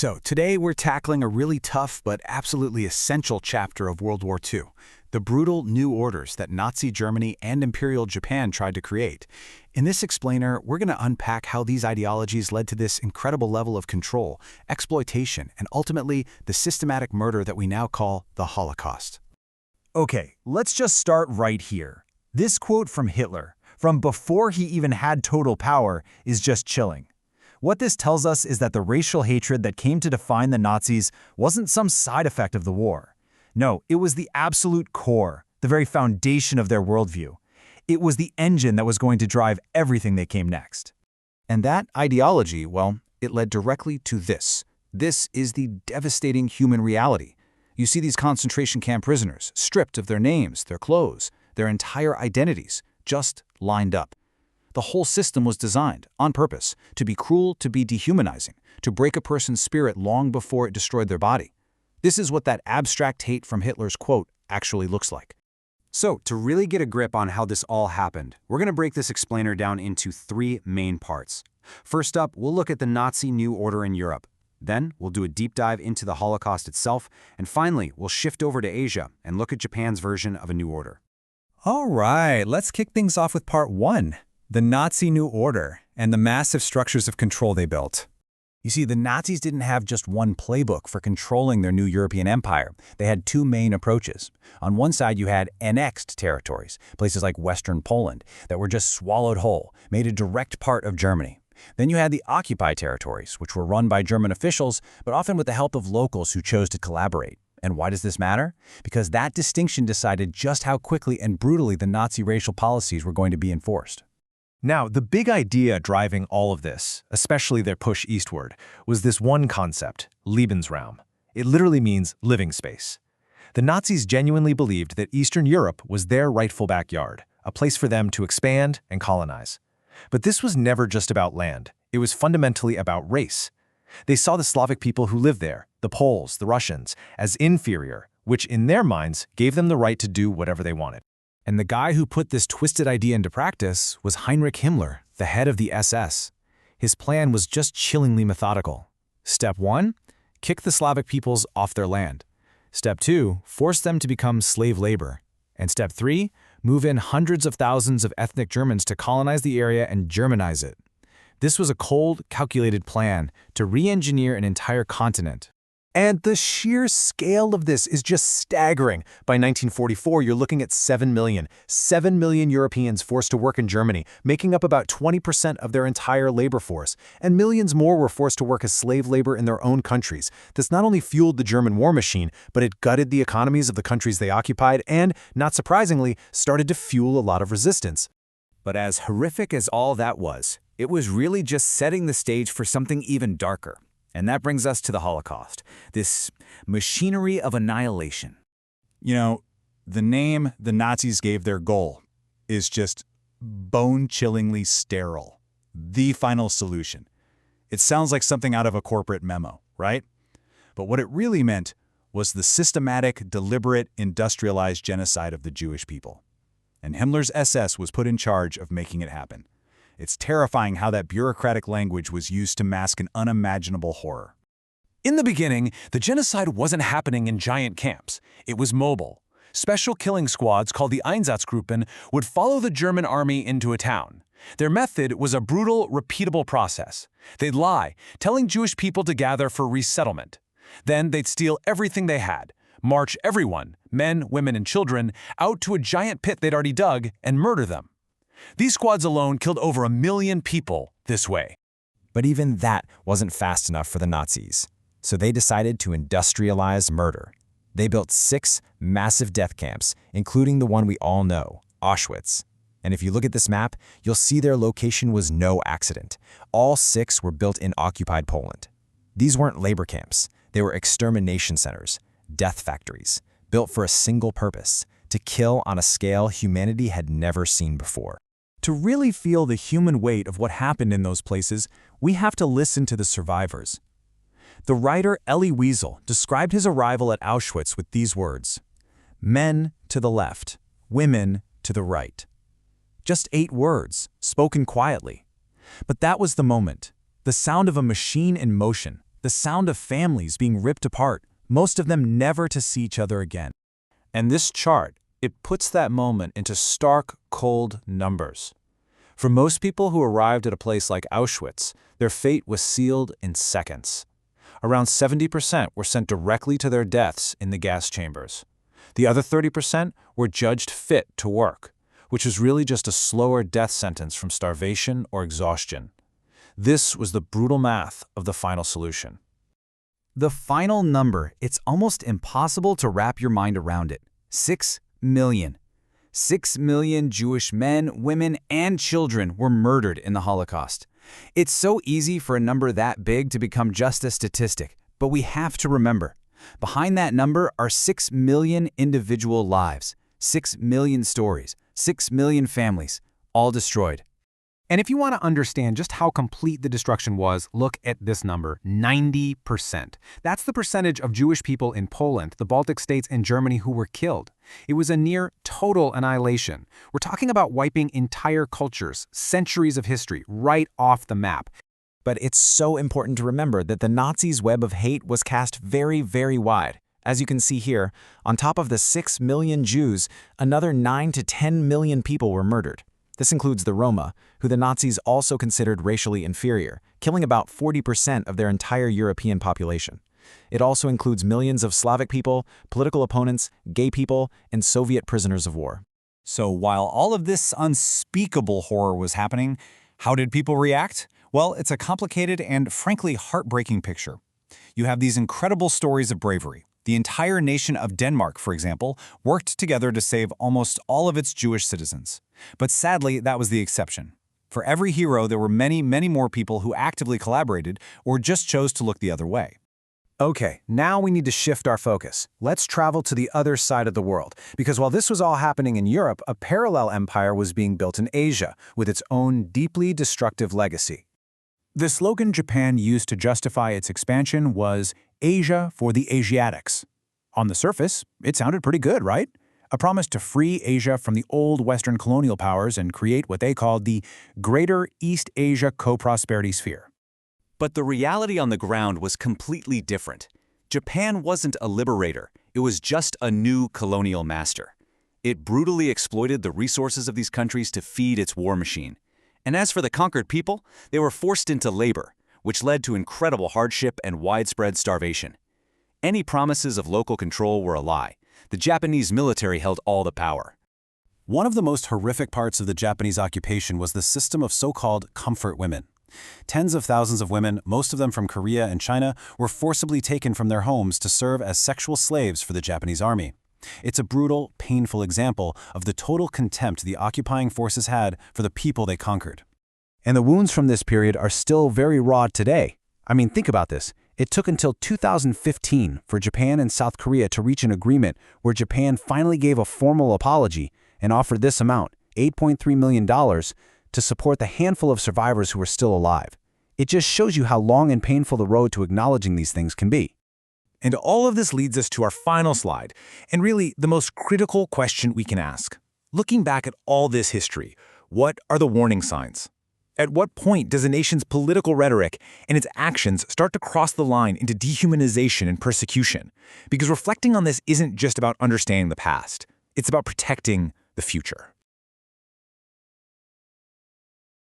So, today we're tackling a really tough but absolutely essential chapter of World War II, the brutal new orders that Nazi Germany and Imperial Japan tried to create. In this explainer, we're going to unpack how these ideologies led to this incredible level of control, exploitation, and ultimately the systematic murder that we now call the Holocaust. Okay, let's just start right here. This quote from Hitler, from before he even had total power, is just chilling. What this tells us is that the racial hatred that came to define the Nazis wasn't some side effect of the war. No, it was the absolute core, the very foundation of their worldview. It was the engine that was going to drive everything that came next. And that ideology, well, it led directly to this. This is the devastating human reality. You see these concentration camp prisoners, stripped of their names, their clothes, their entire identities, just lined up. The whole system was designed, on purpose, to be cruel, to be dehumanizing, to break a person's spirit long before it destroyed their body. This is what that abstract hate from Hitler's quote actually looks like. So, to really get a grip on how this all happened, we're going to break this explainer down into three main parts. First up, we'll look at the Nazi New Order in Europe. Then, we'll do a deep dive into the Holocaust itself. And finally, we'll shift over to Asia and look at Japan's version of a new order. All right, let's kick things off with part one. The Nazi New Order, and the massive structures of control they built. You see, the Nazis didn't have just one playbook for controlling their new European empire. They had two main approaches. On one side, you had annexed territories, places like Western Poland, that were just swallowed whole, made a direct part of Germany. Then you had the occupied territories, which were run by German officials, but often with the help of locals who chose to collaborate. And why does this matter? Because that distinction decided just how quickly and brutally the Nazi racial policies were going to be enforced. Now, the big idea driving all of this, especially their push eastward, was this one concept, Lebensraum. It literally means living space. The Nazis genuinely believed that Eastern Europe was their rightful backyard, a place for them to expand and colonize. But this was never just about land. It was fundamentally about race. They saw the Slavic people who lived there, the Poles, the Russians, as inferior, which in their minds gave them the right to do whatever they wanted. And the guy who put this twisted idea into practice was Heinrich Himmler, the head of the SS. His plan was just chillingly methodical. Step 1, kick the Slavic peoples off their land. Step 2, force them to become slave labor. And Step 3, move in hundreds of thousands of ethnic Germans to colonize the area and Germanize it. This was a cold, calculated plan to re-engineer an entire continent. And the sheer scale of this is just staggering. By 1944, you're looking at 7 million Europeans forced to work in Germany, making up about 20% of their entire labor force. And millions more were forced to work as slave labor in their own countries. This not only fueled the German war machine, but it gutted the economies of the countries they occupied and, not surprisingly, started to fuel a lot of resistance. But as horrific as all that was, it was really just setting the stage for something even darker. And that brings us to the Holocaust, this machinery of annihilation. You know, the name the Nazis gave their goal is just bone-chillingly sterile. The final solution. It sounds like something out of a corporate memo, right? But what it really meant was the systematic, deliberate, industrialized genocide of the Jewish people. And Himmler's SS was put in charge of making it happen. It's terrifying how that bureaucratic language was used to mask an unimaginable horror. In the beginning, the genocide wasn't happening in giant camps. It was mobile. Special killing squads called the Einsatzgruppen would follow the German army into a town. Their method was a brutal, repeatable process. They'd lie, telling Jewish people to gather for resettlement. Then they'd steal everything they had, march everyone, men, women, and children, out to a giant pit they'd already dug and murder them. These squads alone killed over 1 million people this way. But even that wasn't fast enough for the Nazis. So they decided to industrialize murder. They built 6 massive death camps, including the one we all know, Auschwitz. And if you look at this map, you'll see their location was no accident. All 6 were built in occupied Poland. These weren't labor camps. They were extermination centers, death factories, built for a single purpose, to kill on a scale humanity had never seen before. To really feel the human weight of what happened in those places, we have to listen to the survivors. The writer Elie Wiesel described his arrival at Auschwitz with these words: "Men to the left, women to the right." Just 8 words, spoken quietly. But that was the moment, the sound of a machine in motion, The sound of families being ripped apart, most of them never to see each other again. And this chart, it puts that moment into stark, cold numbers. For most people who arrived at a place like Auschwitz, their fate was sealed in seconds. Around 70% were sent directly to their deaths in the gas chambers. The other 30% were judged fit to work, which was really just a slower death sentence from starvation or exhaustion. This was the brutal math of the final solution. The final number, it's almost impossible to wrap your mind around it. 6 million. 6 million Jewish men, women, and children were murdered in the Holocaust. It's so easy for a number that big to become just a statistic, but we have to remember, behind that number are 6 million individual lives, 6 million stories, 6 million families, all destroyed. And if you want to understand just how complete the destruction was, look at this number, 90%. That's the percentage of Jewish people in Poland, the Baltic states, and Germany who were killed. It was a near total annihilation. We're talking about wiping entire cultures, centuries of history, right off the map. But it's so important to remember that the Nazis' web of hate was cast very, very wide. As you can see here, on top of the 6 million Jews, another 9 to 10 million people were murdered. This includes the Roma, who the Nazis also considered racially inferior, killing about 40% of their entire European population. It also includes millions of Slavic people, political opponents, gay people, and Soviet prisoners of war. So while all of this unspeakable horror was happening, how did people react? Well, it's a complicated and frankly heartbreaking picture. You have these incredible stories of bravery. The entire nation of Denmark, for example, worked together to save almost all of its Jewish citizens. But sadly, that was the exception. For every hero, there were many, many more people who actively collaborated or just chose to look the other way. Okay, now we need to shift our focus. Let's travel to the other side of the world, because while this was all happening in Europe, a parallel empire was being built in Asia, with its own deeply destructive legacy. The slogan Japan used to justify its expansion was Asia for the Asiatics. On the surface, it sounded pretty good, right? A promise to free Asia from the old Western colonial powers and create what they called the Greater East Asia Co-Prosperity Sphere. But the reality on the ground was completely different. Japan wasn't a liberator, it was just a new colonial master. It brutally exploited the resources of these countries to feed its war machine. And as for the conquered people, they were forced into labor, which led to incredible hardship and widespread starvation. Any promises of local control were a lie. The Japanese military held all the power. One of the most horrific parts of the Japanese occupation was the system of so-called comfort women. Tens of thousands of women, most of them from Korea and China, were forcibly taken from their homes to serve as sexual slaves for the Japanese army. It's a brutal, painful example of the total contempt the occupying forces had for the people they conquered. And the wounds from this period are still very raw today. I mean, think about this. It took until 2015 for Japan and South Korea to reach an agreement where Japan finally gave a formal apology and offered this amount, $8.3 million, to support the handful of survivors who are still alive. It just shows you how long and painful the road to acknowledging these things can be. And all of this leads us to our final slide, and really the most critical question we can ask. Looking back at all this history, what are the warning signs? At what point does a nation's political rhetoric and its actions start to cross the line into dehumanization and persecution? Because reflecting on this isn't just about understanding the past, it's about protecting the future.